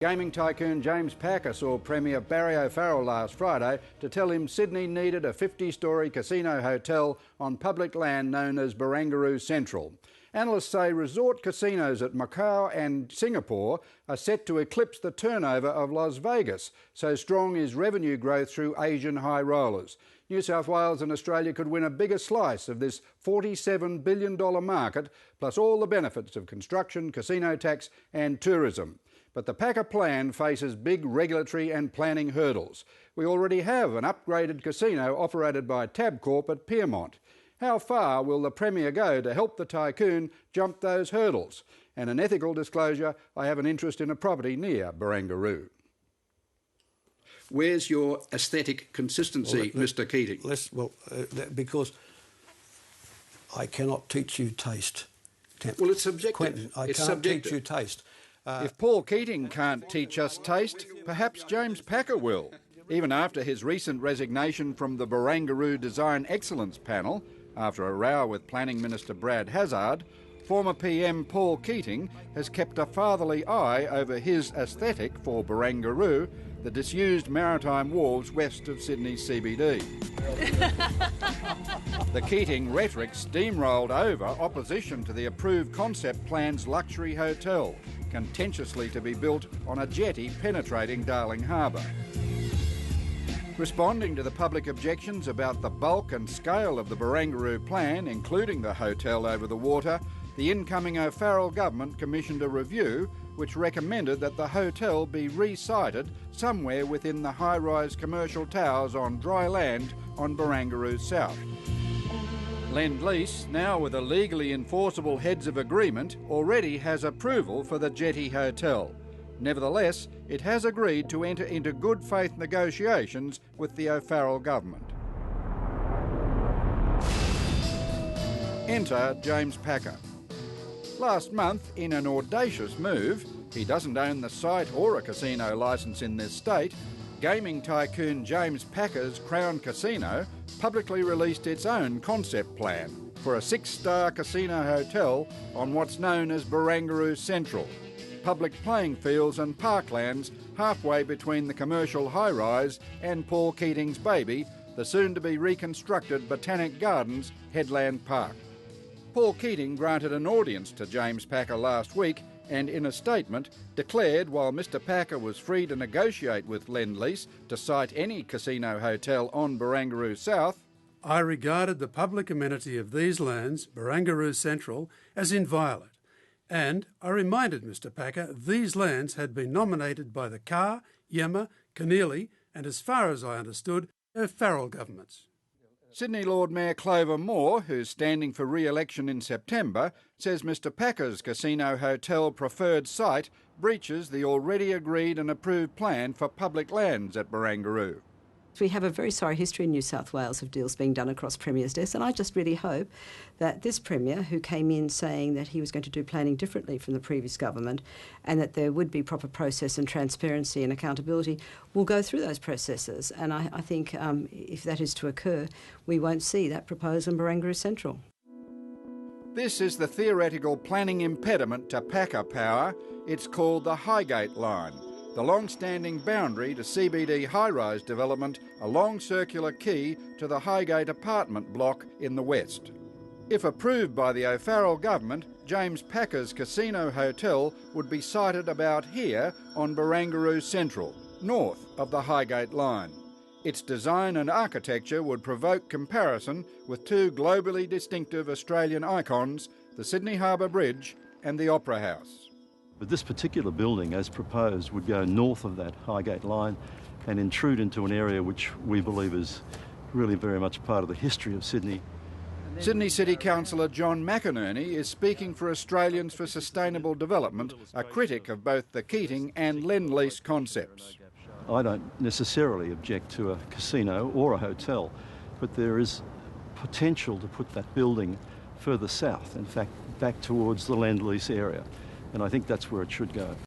Gaming tycoon James Packer saw Premier Farrell last Friday to tell him Sydney needed a 50-storey casino hotel on public land known as Barangaroo Central. Analysts say resort casinos at Macau and Singapore are set to eclipse the turnover of Las Vegas, so strong is revenue growth through Asian high rollers. New South Wales and Australia could win a bigger slice of this $47 billion market, plus all the benefits of construction, casino tax and tourism. But the Packer plan faces big regulatory and planning hurdles. We already have an upgraded casino operated by Tabcorp at Pyrmont. How far will the Premier go to help the tycoon jump those hurdles? And an ethical disclosure, I have an interest in a property near Barangaroo. Where's your aesthetic consistency, Mr Keating? Because I cannot teach you taste. Well, it's subjective. Quentin, I can't teach you taste. If Paul Keating can't teach us taste, perhaps James Packer will. Even after his recent resignation from the Barangaroo Design Excellence Panel, after a row with Planning Minister Brad Hazzard, former PM Paul Keating has kept a fatherly eye over his aesthetic for Barangaroo, the disused maritime wharves west of Sydney's CBD. The Keating rhetoric steamrolled over opposition to the approved concept plan's luxury hotel, contentiously to be built on a jetty penetrating Darling Harbour. Responding to the public objections about the bulk and scale of the Barangaroo plan, including the hotel over the water, the incoming Farrell government commissioned a review which recommended that the hotel be re-sited somewhere within the high-rise commercial towers on dry land on Barangaroo South. Lend-Lease, now with a legally enforceable heads of agreement, already has approval for the Jetty Hotel. Nevertheless, it has agreed to enter into good faith negotiations with the O'Farrell government. Enter James Packer. Last month, in an audacious move, he doesn't own the site or a casino licence in this state, gaming tycoon James Packer's Crown Casino publicly released its own concept plan for a 6-star casino hotel on what's known as Barangaroo Central, public playing fields and parklands halfway between the commercial high-rise and Paul Keating's baby, the soon-to-be reconstructed Botanic Gardens Headland Park. Paul Keating granted an audience to James Packer last week and in a statement declared while Mr Packer was free to negotiate with Lend-Lease to site any casino hotel on Barangaroo South, I regarded the public amenity of these lands, Barangaroo Central, as inviolate, and I reminded Mr Packer these lands had been nominated by the Carr, Yemma, Keneally and, as far as I understood, O'Farrell governments. Sydney Lord Mayor Clover Moore, who's standing for re-election in September, says Mr Packer's casino hotel preferred site breaches the already agreed and approved plan for public lands at Barangaroo. We have a very sorry history in New South Wales of deals being done across Premier's desks, and I just really hope that this Premier, who came in saying that he was going to do planning differently from the previous government and that there would be proper process and transparency and accountability, will go through those processes. And I think if that is to occur, we won't see that proposed in Barangaroo Central. This is the theoretical planning impediment to Packer power. It's called the Highgate Line, the long-standing boundary to CBD high-rise development, a long circular key to the Highgate apartment block in the west. If approved by the O'Farrell government, James Packer's casino hotel would be sited about here on Barangaroo Central, north of the Highgate Line. Its design and architecture would provoke comparison with two globally distinctive Australian icons, the Sydney Harbour Bridge and the Opera House. But this particular building, as proposed, would go north of that Highgate line and intrude into an area which we believe is really very much part of the history of Sydney. Sydney City Councillor John McInerney is speaking for Australians for Sustainable Development, a critic of both the Keating and Lend-Lease concepts. I don't necessarily object to a casino or a hotel, but there is potential to put that building further south, in fact, back towards the Lend-Lease area. And I think that's where it should go.